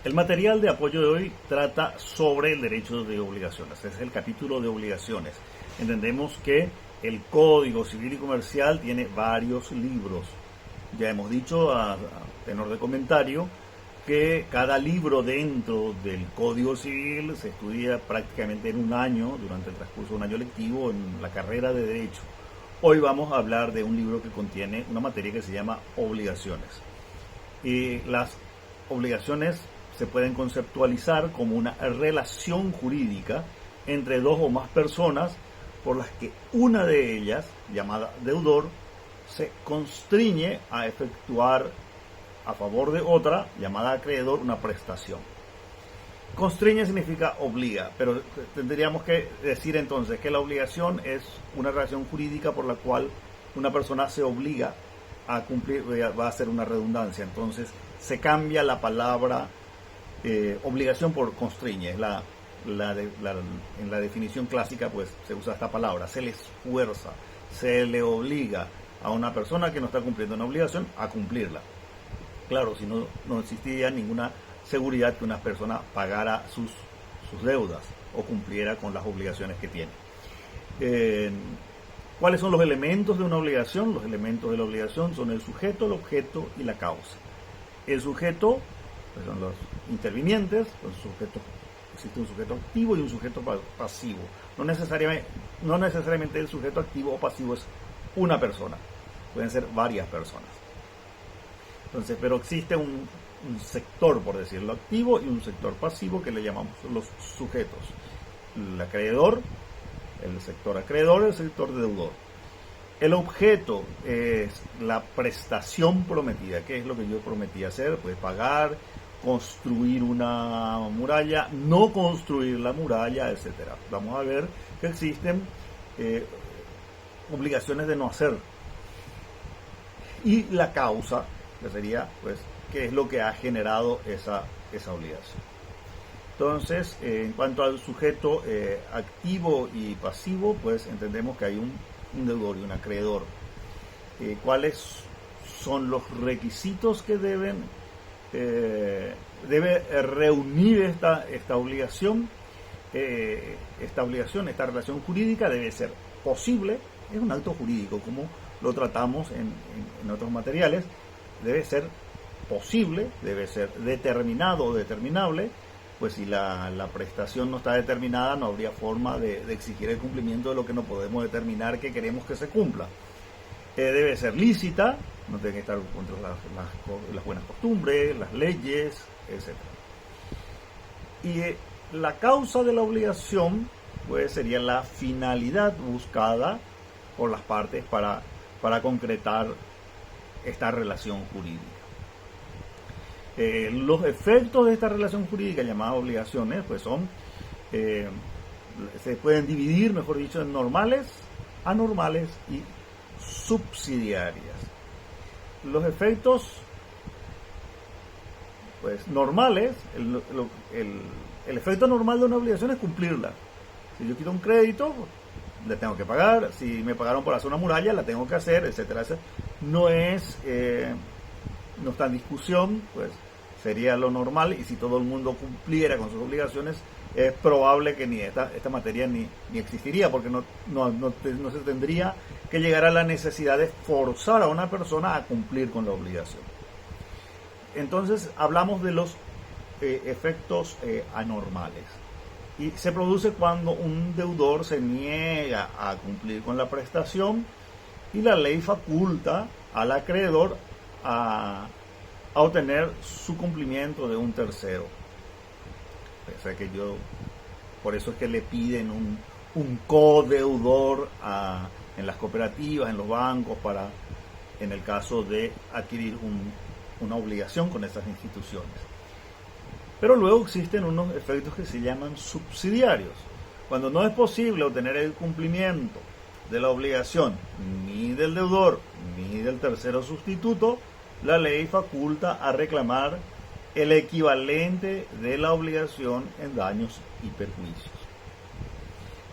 El material de apoyo de hoy trata sobre el derecho de obligaciones. Es el capítulo de obligaciones. Entendemos que el Código Civil y Comercial tiene varios libros. Ya hemos dicho a tenor de comentario que cada libro dentro del Código Civil se estudia prácticamente en un año, durante el transcurso de un año lectivo en la carrera de Derecho. Hoy vamos a hablar de un libro que contiene una materia que se llama obligaciones. Y las obligaciones se pueden conceptualizar como una relación jurídica entre dos o más personas por las que una de ellas, llamada deudor, se constriñe a efectuar a favor de otra, llamada acreedor, una prestación. Constriñe significa obliga, pero tendríamos que decir entonces que la obligación es una relación jurídica por la cual una persona se obliga a cumplir, va a ser una redundancia, entonces se cambia la palabra obligación por constriñe. En la definición clásica pues se usa esta palabra, se le esfuerza, se le obliga a una persona que no está cumpliendo una obligación a cumplirla. Claro, si no, no existiría ninguna seguridad que una persona pagara sus deudas o cumpliera con las obligaciones que tiene. ¿Cuáles son los elementos de una obligación? Los elementos de la obligación son el sujeto, el objeto y la causa. El sujeto pues son los intervinientes, existe un sujeto activo y un sujeto pasivo. No necesariamente el sujeto activo o pasivo es una persona, pueden ser varias personas. Entonces, pero existe un sector, por decirlo, activo y un sector pasivo que le llamamos los sujetos. El acreedor, el sector acreedor, el sector deudor. El objeto es la prestación prometida. ¿Qué es lo que yo prometí hacer? Pues pagar, construir una muralla, no construir la muralla, etcétera. Vamos a ver que existen obligaciones de no hacer. Y la causa, que sería, pues, qué es lo que ha generado esa obligación. Entonces, en cuanto al sujeto activo y pasivo, pues entendemos que hay un deudor y un acreedor. ¿Cuáles son los requisitos que debe reunir esta obligación? Esta relación jurídica debe ser posible, es un acto jurídico, como lo tratamos en otros materiales, debe ser posible, debe ser determinado o determinable, pues si la prestación no está determinada no habría forma de exigir el cumplimiento de lo que no podemos determinar que queremos que se cumpla. Debe ser lícita, no tiene que estar contra las buenas costumbres, las leyes, etc. Y la causa de la obligación pues sería la finalidad buscada por las partes para concretar esta relación jurídica. Los efectos de esta relación jurídica llamada obligaciones pues son, se pueden dividir, mejor dicho, en normales, anormales y subsidiarias. Los efectos pues normales, el efecto normal de una obligación es cumplirla. Si yo quiero un crédito, le tengo que pagar. Si me pagaron por hacer una muralla, la tengo que hacer, etcétera, etcétera. No está en discusión, pues sería lo normal, y si todo el mundo cumpliera con sus obligaciones, es probable que ni esta materia ni existiría, porque no se tendría que llegar a la necesidad de forzar a una persona a cumplir con la obligación. Entonces hablamos de los efectos anormales. Y se produce cuando un deudor se niega a cumplir con la prestación y la ley faculta al acreedor a obtener su cumplimiento de un tercero. O sea que por eso es que le piden un codeudor en las cooperativas, en los bancos, en el caso de adquirir una obligación con estas instituciones. Pero luego existen unos efectos que se llaman subsidiarios. Cuando no es posible obtener el cumplimiento de la obligación ni del deudor ni del tercero sustituto, la ley faculta a reclamar el equivalente de la obligación en daños y perjuicios.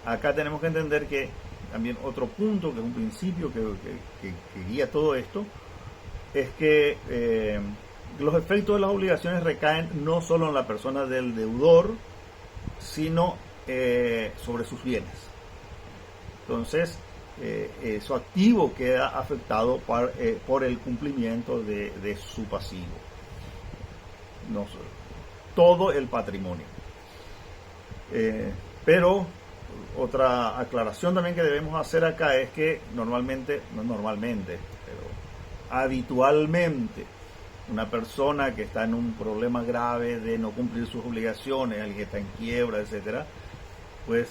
Acá tenemos que entender que también otro punto, que es un principio que guía todo esto, es que los efectos de las obligaciones recaen no solo en la persona del deudor, sino sobre sus bienes. Entonces, su activo queda afectado por el cumplimiento de su pasivo. No, todo el patrimonio. Pero otra aclaración también que debemos hacer acá es que habitualmente, una persona que está en un problema grave de no cumplir sus obligaciones, alguien que está en quiebra, etcétera, pues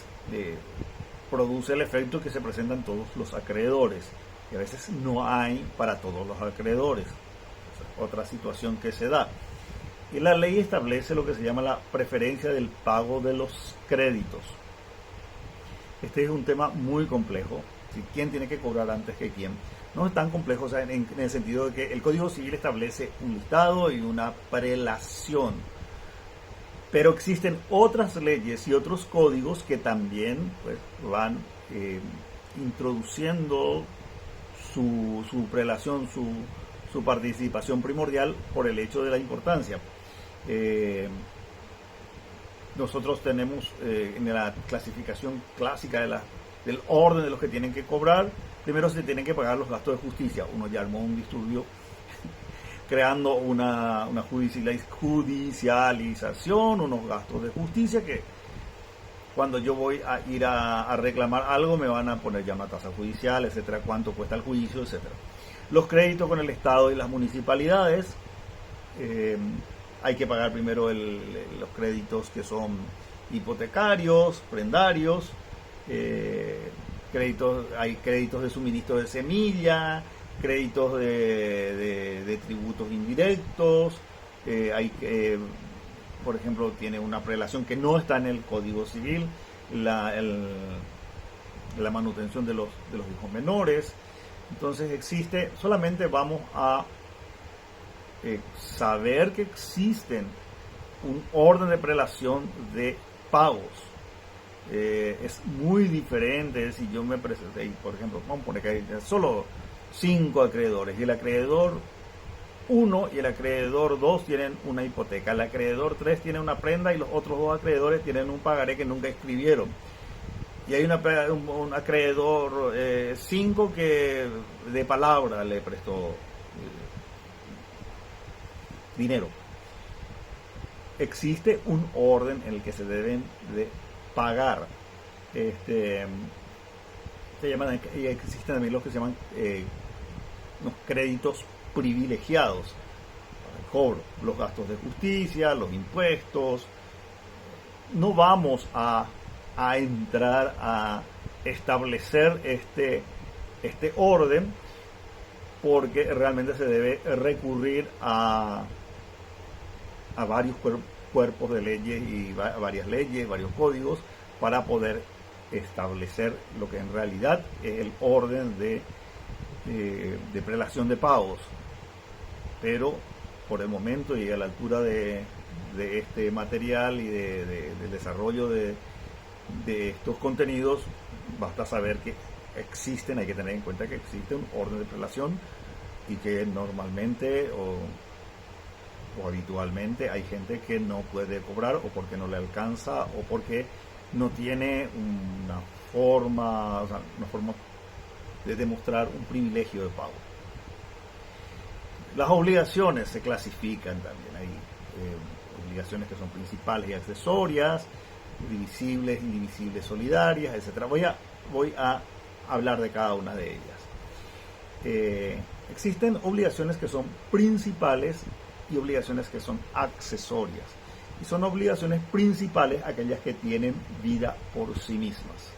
produce el efecto que se presentan todos los acreedores, y a veces no hay para todos los acreedores. Otra situación que se da. Y la ley establece lo que se llama la preferencia del pago de los créditos. Este es un tema muy complejo. ¿Quién tiene que cobrar antes que quién? No es tan complejo, o sea, en el sentido de que el Código Civil establece un listado y una prelación. Pero existen otras leyes y otros códigos que también pues, van introduciendo su prelación, su participación primordial por el hecho de la importancia. Nosotros tenemos en la clasificación clásica del orden de los que tienen que cobrar, primero se tienen que pagar los gastos de justicia. Uno ya armó un disturbio creando una judicialización, unos gastos de justicia que cuando yo voy a ir a reclamar algo me van a poner ya una tasa judicial, etcétera, cuánto cuesta el juicio, etcétera. Los créditos con el Estado y las municipalidades, hay que pagar primero los créditos que son hipotecarios, prendarios, hay créditos de suministro de semilla, créditos de tributos indirectos, por ejemplo, tiene una prelación que no está en el Código Civil, la manutención de los hijos menores. Entonces solamente vamos a saber que existen un orden de prelación de pagos. Es muy diferente si yo me presenté, por ejemplo, vamos a poner que hay solo 5 acreedores y el acreedor 1 y el acreedor 2 tienen una hipoteca, el acreedor 3 tiene una prenda y los otros 2 acreedores tienen un pagaré que nunca escribieron. Y hay un acreedor 5 que de palabra le prestó dinero. Existe un orden en el que se deben de pagar. Existen también los que se llaman los créditos privilegiados para el cobro, los gastos de justicia, los impuestos. No vamos a entrar a establecer este orden, porque realmente se debe recurrir a varios cuerpos de leyes y varias leyes, varios códigos, para poder establecer lo que en realidad es el orden de prelación de pagos. Pero por el momento y a la altura de este material y del desarrollo de estos contenidos, basta saber que hay que tener en cuenta que existe un orden de prelación y que normalmente o habitualmente hay gente que no puede cobrar, o porque no le alcanza, o porque no tiene una forma de demostrar un privilegio de pago. Las obligaciones se clasifican también. Hay obligaciones que son principales y accesorias, divisibles, indivisibles, solidarias, etcétera. Voy a hablar de cada una de ellas. Existen obligaciones que son principales y obligaciones que son accesorias. Y son obligaciones principales aquellas que tienen vida por sí mismas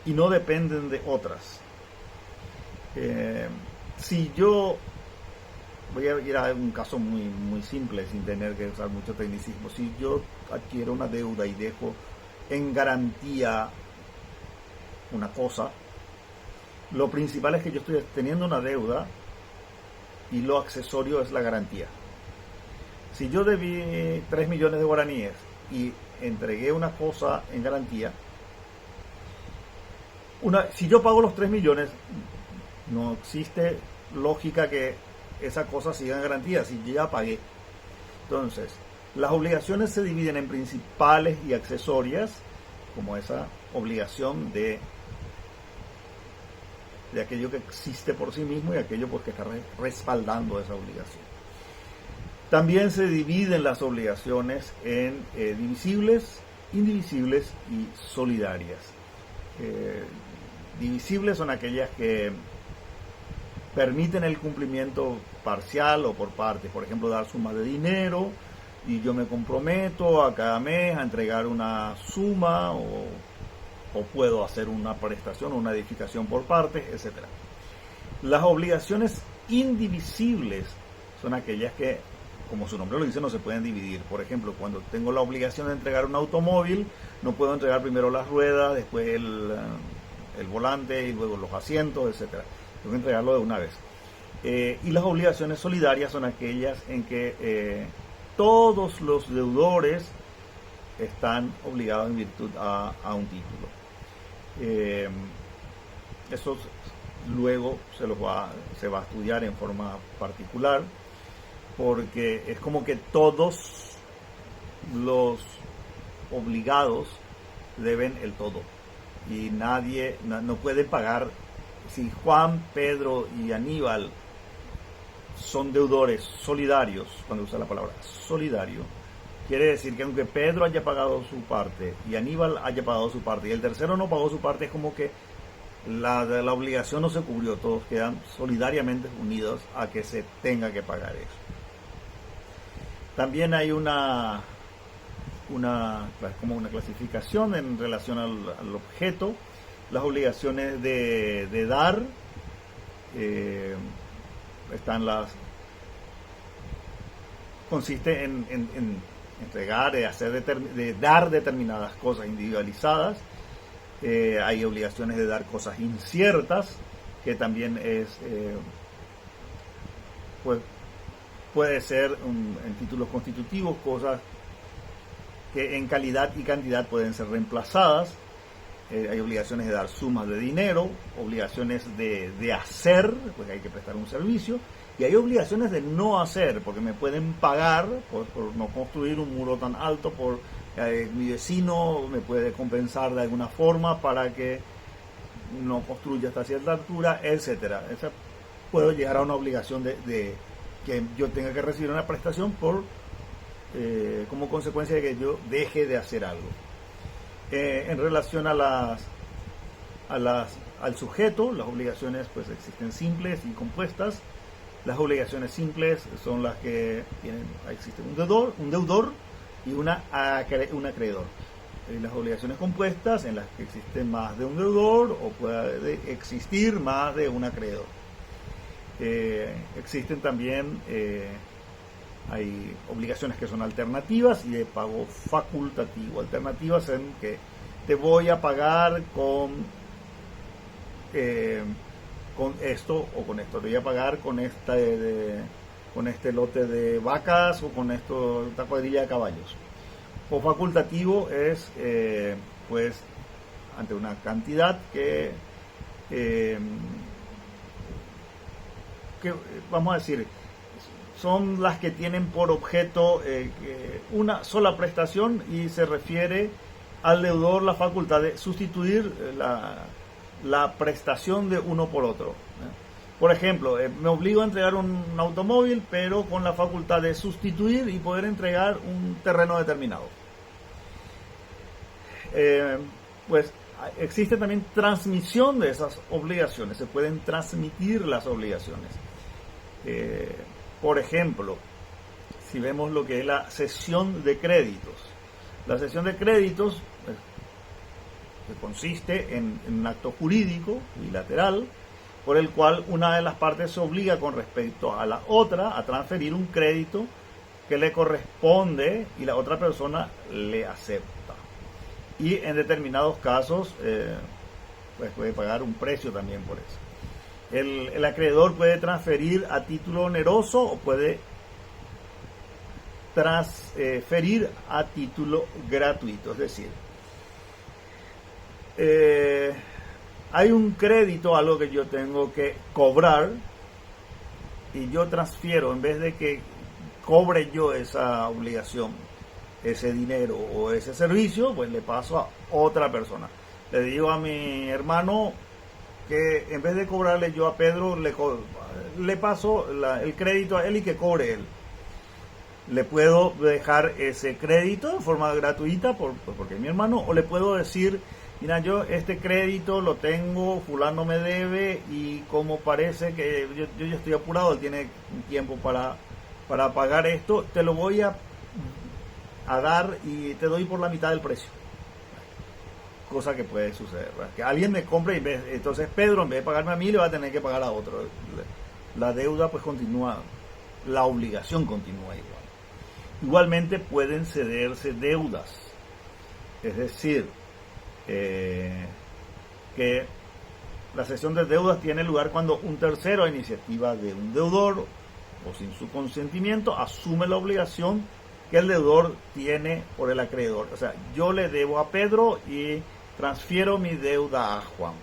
y no dependen de otras. Si yo voy a ir a un caso muy, muy simple, sin tener que usar mucho tecnicismo. Si yo adquiero una deuda y dejo en garantía una cosa, lo principal es que yo estoy teniendo una deuda y lo accesorio es la garantía. Si yo debí 3 millones de guaraníes y entregué una cosa en garantía, si yo pago los 3 millones, no existe lógica que esa cosa siga en garantía, si yo ya pagué. Entonces, las obligaciones se dividen en principales y accesorias, como esa obligación de aquello que existe por sí mismo y aquello pues, que está respaldando esa obligación. También se dividen las obligaciones en divisibles, indivisibles y solidarias. Divisibles son aquellas que permiten el cumplimiento parcial o por partes, por ejemplo, dar sumas de dinero y yo me comprometo a cada mes a entregar una suma o puedo hacer una prestación o una edificación por partes, etc. Las obligaciones indivisibles son aquellas que, como su nombre lo dice, no se pueden dividir. Por ejemplo, cuando tengo la obligación de entregar un automóvil, no puedo entregar primero las ruedas, después el volante y luego los asientos, etc. Tengo que entregarlo de una vez. Y las obligaciones solidarias son aquellas en que todos los deudores están obligados en virtud a un título. Eso luego se va a estudiar en forma particular, porque es como que todos los obligados deben el todo y nadie no puede pagar. Si Juan, Pedro y Aníbal son deudores solidarios, cuando usa la palabra solidario, quiere decir que aunque Pedro haya pagado su parte y Aníbal haya pagado su parte y el tercero no pagó su parte, es como que la obligación no se cubrió, todos quedan solidariamente unidos a que se tenga que pagar eso. También hay como una clasificación en relación al objeto. Las obligaciones de dar, consiste en entregar, de dar determinadas cosas individualizadas. Hay obligaciones de dar cosas inciertas, que también puede ser en títulos constitutivos, cosas que en calidad y cantidad pueden ser reemplazadas. Hay obligaciones de dar sumas de dinero, obligaciones de hacer, pues hay que prestar un servicio, y hay obligaciones de no hacer, porque me pueden pagar por no construir un muro tan alto, mi vecino me puede compensar de alguna forma para que no construya hasta cierta altura, etcétera. Puedo llegar a una obligación de que yo tenga que recibir una prestación como consecuencia de que yo deje de hacer algo. En relación al sujeto, las obligaciones pues existen simples y compuestas. Las obligaciones simples son las que existe un deudor y un acreedor. Las obligaciones compuestas en las que existe más de un deudor o puede existir más de un acreedor. Existen también hay obligaciones que son alternativas y de pago facultativo. Alternativas en que te voy a pagar con esto o con esto. Te voy a pagar con este lote de vacas o con esta cuadrilla de caballos. O facultativo es pues ante una cantidad que vamos a decir son las que tienen por objeto una sola prestación y se refiere al deudor la facultad de sustituir la prestación de uno por otro. Por ejemplo, me obligo a entregar un automóvil, pero con la facultad de sustituir y poder entregar un terreno determinado. Pues existe también transmisión de esas obligaciones, se pueden transmitir las obligaciones. Por ejemplo, si vemos lo que es la cesión de créditos. La cesión de créditos que consiste en un acto jurídico bilateral por el cual una de las partes se obliga con respecto a la otra a transferir un crédito que le corresponde y la otra persona le acepta. Y en determinados casos pues puede pagar un precio también por eso. El acreedor puede transferir a título oneroso o puede transferir a título gratuito. Es decir, hay un crédito, algo que yo tengo que cobrar, y yo transfiero, en vez de que cobre yo esa obligación, ese dinero o ese servicio, pues le paso a otra persona. Le digo a mi hermano que en vez de cobrarle yo a Pedro, le paso el crédito a él y que cobre él. Le puedo dejar ese crédito de forma gratuita porque es mi hermano, o le puedo decir, mira, yo este crédito lo tengo, fulano me debe, y como parece que yo ya estoy apurado, él tiene un tiempo para pagar esto, te lo voy a dar y te doy por la mitad del precio. Cosa que puede suceder, ¿verdad? Que alguien me compre y entonces Pedro, en vez de pagarme a mí, le va a tener que pagar a otro. La deuda pues continúa, la obligación continúa igual. Igualmente pueden cederse deudas, es decir, que la cesión de deudas tiene lugar cuando un tercero, a iniciativa de un deudor o sin su consentimiento, asume la obligación que el deudor tiene por el acreedor. O sea, yo le debo a Pedro y transfiero mi deuda a Juan.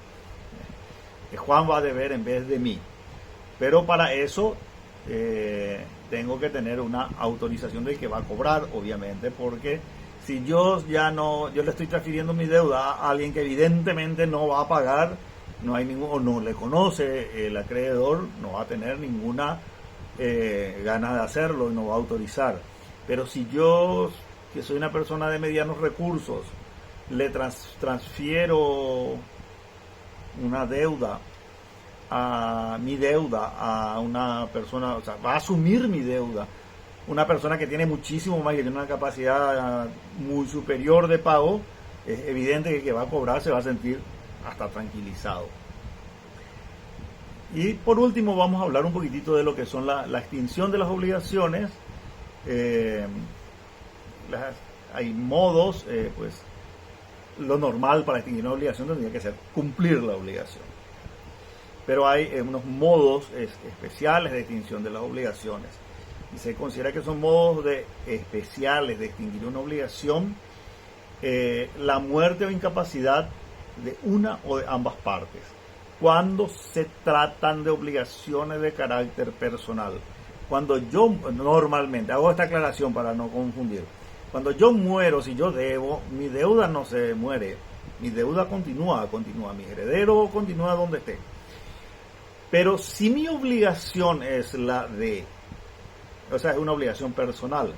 Que Juan va a deber en vez de mí. Pero para eso tengo que tener una autorización del que va a cobrar, obviamente, porque si yo le estoy transfiriendo mi deuda a alguien que evidentemente no va a pagar, no hay o no le conoce el acreedor, no va a tener ninguna gana de hacerlo y no va a autorizar. Pero si yo, que soy una persona de medianos recursos, le transfiero una deuda a una persona, o sea, va a asumir mi deuda una persona que tiene muchísimo más, que tiene una capacidad muy superior de pago, es evidente que el que va a cobrar se va a sentir hasta tranquilizado. Y por último vamos a hablar un poquitito de lo que son la extinción de las obligaciones. Hay modos, pues lo normal para extinguir una obligación tendría que ser cumplir la obligación. Pero hay unos modos especiales de extinción de las obligaciones. Y se considera que son modos especiales de extinguir una obligación la muerte o incapacidad de una o de ambas partes, cuando se tratan de obligaciones de carácter personal. Cuando yo, normalmente, hago esta aclaración para no confundir, cuando yo muero, si yo debo, mi deuda no se muere, mi deuda continúa, mi heredero continúa donde esté. Pero si mi obligación es o sea, es una obligación personal,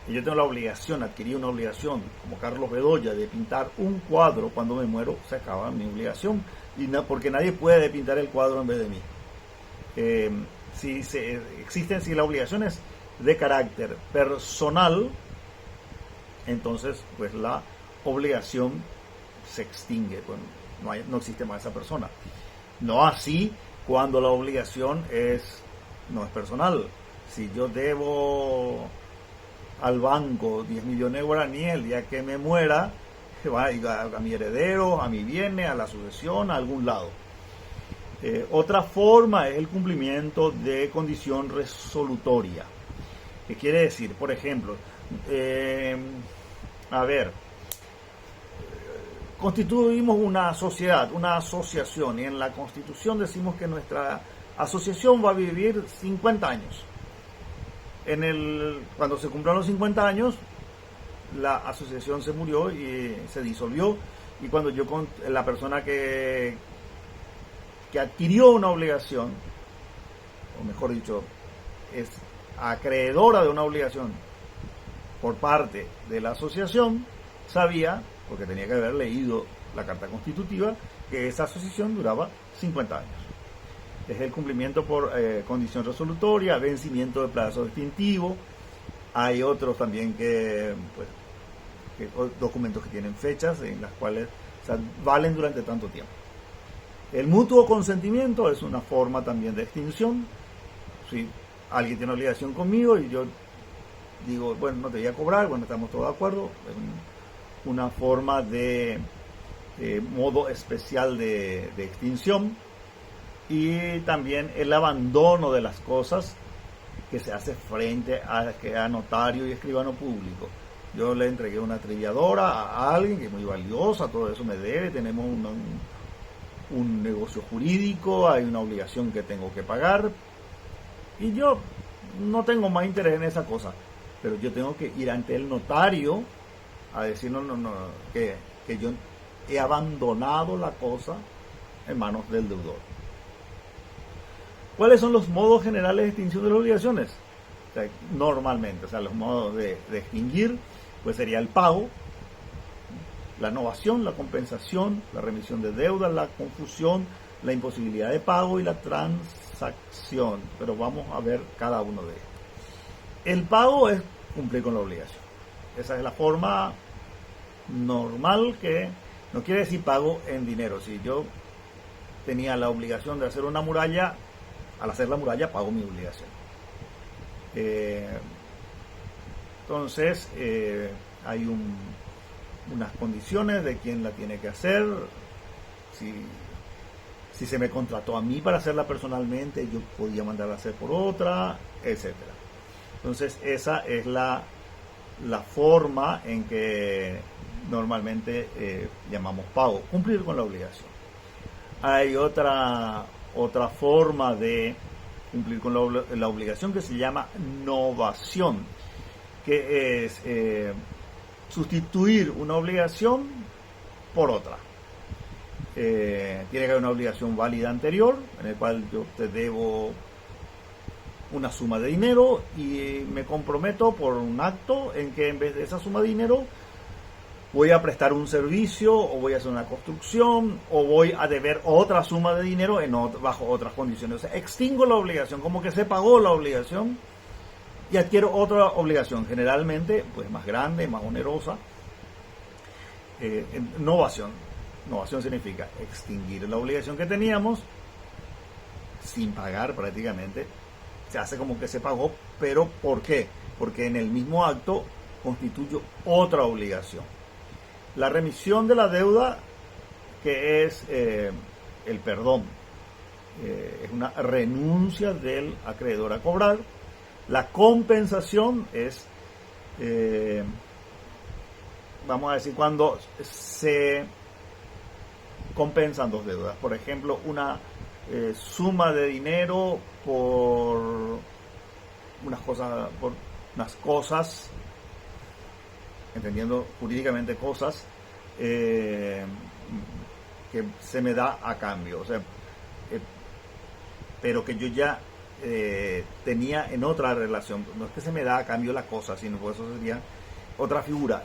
y yo tengo la obligación, adquirí una obligación, como Carlos Bedoya, de pintar un cuadro, cuando me muero se acaba mi obligación, porque nadie puede pintar el cuadro en vez de mí. Si la obligación es de carácter personal, entonces pues la obligación se extingue, pues, no existe más esa persona. No así cuando la obligación no es personal. Si yo debo al banco 10 millones de guaraníes, el día que me muera, va a mi heredero, a mi bienes, a la sucesión, a algún lado. Otra forma es el cumplimiento de condición resolutoria. ¿Qué quiere decir? Por ejemplo, constituimos una sociedad, una asociación, y en la Constitución decimos que nuestra asociación va a vivir 50 años. Cuando se cumplieron los 50 años, la asociación se murió y se disolvió, y cuando la persona que adquirió una obligación, o mejor dicho, es acreedora de una obligación por parte de la asociación, sabía, porque tenía que haber leído la Carta Constitutiva, que esa asociación duraba 50 años. Es el cumplimiento por condición resolutoria, vencimiento de plazo extintivo. Hay otros también documentos que tienen fechas en las cuales, o sea, valen durante tanto tiempo. El mutuo consentimiento es una forma también de extinción. Si alguien tiene obligación conmigo y yo digo, bueno, no te voy a cobrar, bueno, estamos todos de acuerdo, es una forma de modo especial de extinción. Y también el abandono de las cosas que se hace frente a notario y escribano público. Yo le entregué una triviadora a alguien que es muy valiosa, todo eso me debe, tenemos un negocio jurídico, hay una obligación que tengo que pagar, Y yo no tengo más interés en esa cosa, pero yo tengo que ir ante el notario a decir que yo he abandonado la cosa en manos del deudor. ¿Cuáles son los modos generales de extinción de las obligaciones? O sea, normalmente, los modos de extinguir, pues sería el pago, la novación, la compensación, la remisión de deuda, la confusión, la imposibilidad de pago y la transacción. Pero vamos a ver cada uno de ellos. El pago es cumplir con la obligación. Esa es la forma normal, que no quiere decir pago en dinero. Si yo tenía la obligación de hacer una muralla, al hacer la muralla pago mi obligación. Entonces hay unas condiciones de quién la tiene que hacer. Si se me contrató a mí para hacerla personalmente, yo podía mandarla a hacer por otra, etcétera. Entonces esa es la forma en que normalmente llamamos pago, cumplir con la obligación. Hay otra forma de cumplir con la obligación que se llama novación, que es sustituir una obligación por otra. Tiene que haber una obligación válida anterior, en el cual yo te debo una suma de dinero y me comprometo por un acto en que en vez de esa suma de dinero voy a prestar un servicio, o voy a hacer una construcción, o voy a deber otra suma de dinero bajo otras condiciones. O sea, extingo la obligación, como que se pagó la obligación y adquiero otra obligación, generalmente pues más grande, más onerosa. Novación significa extinguir la obligación que teníamos sin pagar prácticamente. Se hace como que se pagó, pero ¿por qué? Porque en el mismo acto constituyo otra obligación. La remisión de la deuda, que es el perdón, es una renuncia del acreedor a cobrar. La compensación es, vamos a decir, cuando se compensan dos deudas. Por ejemplo, una suma de dinero por unas cosas, entendiendo jurídicamente cosas, que se me da a cambio, o sea, pero que yo ya tenía en otra relación. No es que se me da a cambio la cosa, sino que eso sería otra figura.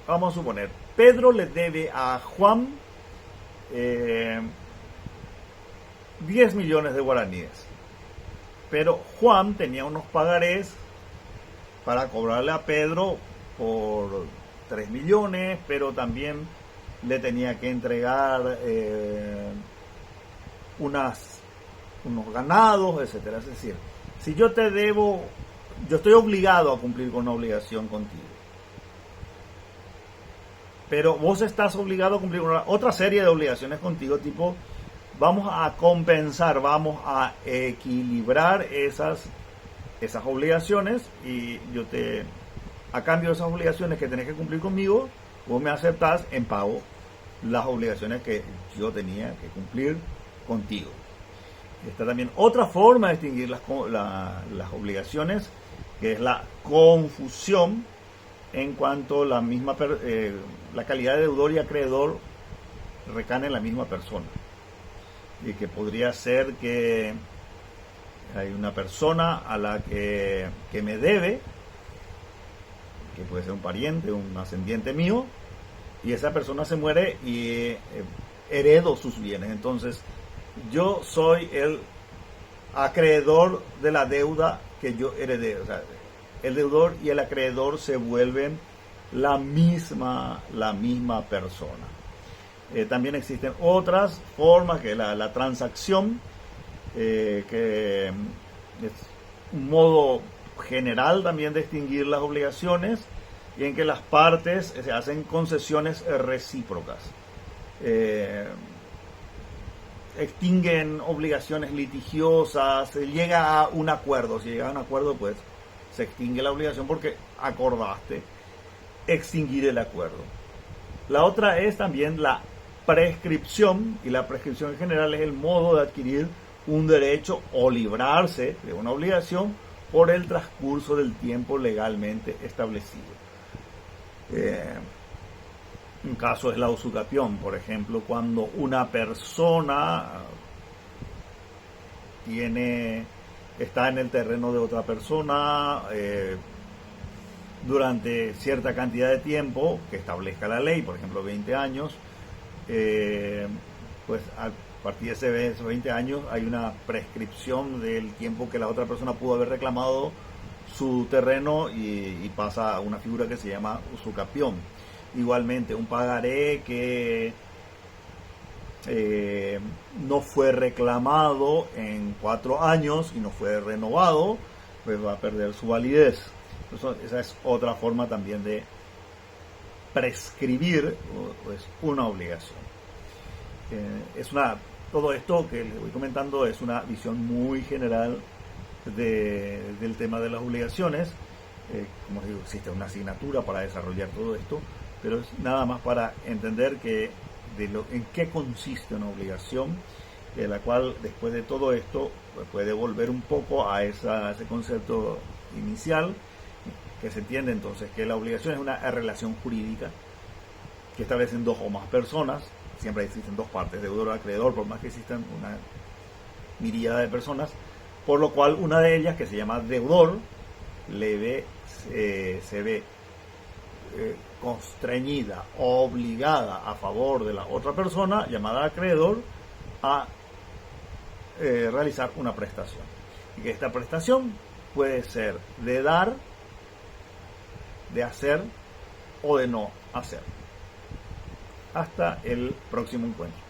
Vamos a suponer, Pedro le debe a Juan 10 millones de guaraníes, pero Juan tenía unos pagarés para cobrarle a Pedro por 3 millones, pero también le tenía que entregar unos ganados, etcétera. Es decir, si yo te debo, yo estoy obligado a cumplir con una obligación contigo, pero vos estás obligado a cumplir con otra serie de obligaciones contigo, tipo, vamos a compensar, vamos a equilibrar esas obligaciones, y yo a cambio de esas obligaciones que tenés que cumplir conmigo, vos me aceptás en pago las obligaciones que yo tenía que cumplir contigo. Está también otra forma de distinguir las obligaciones, que es la confusión, en cuanto la calidad de deudor y acreedor recaen en la misma persona, y que podría ser que hay una persona a la que me debe, que puede ser un pariente, un ascendiente mío, y esa persona se muere y heredo sus bienes. Entonces yo soy el acreedor de la deuda que yo heredé. O sea, el deudor y el acreedor se vuelven la misma persona. También existen otras formas, que la transacción, que es un modo general también de extinguir las obligaciones, y en que las partes se hacen concesiones recíprocas. Extinguen obligaciones litigiosas, se llega a un acuerdo. Si llega a un acuerdo, pues se extingue la obligación porque acordaste extinguir el acuerdo. La otra es también la prescripción, y la prescripción en general es el modo de adquirir un derecho o librarse de una obligación por el transcurso del tiempo legalmente establecido. Un caso es la usucapión, por ejemplo, cuando una persona está en el terreno de otra persona durante cierta cantidad de tiempo que establezca la ley, por ejemplo 20 años, pues a partir de esos 20 años hay una prescripción del tiempo que la otra persona pudo haber reclamado su terreno y pasa a una figura que se llama usucapión. Igualmente, un pagaré que no fue reclamado en 4 años y no fue renovado, pues va a perder su validez. Entonces, esa es otra forma también de prescribir pues, una obligación. Todo esto que les voy comentando es una visión muy general del tema de las obligaciones. Como digo, existe una asignatura para desarrollar todo esto, pero es nada más para entender en qué consiste una obligación, la cual después de todo esto pues, puede volver un poco a ese concepto inicial, que se entiende entonces que la obligación es una relación jurídica que establecen dos o más personas. Siempre existen dos partes, deudor o acreedor, por más que existan una miríada de personas, por lo cual una de ellas, que se llama deudor, se ve constreñida, obligada a favor de la otra persona, llamada acreedor, a realizar una prestación. Y que esta prestación puede ser de dar, de hacer o de no hacer. Hasta el próximo encuentro.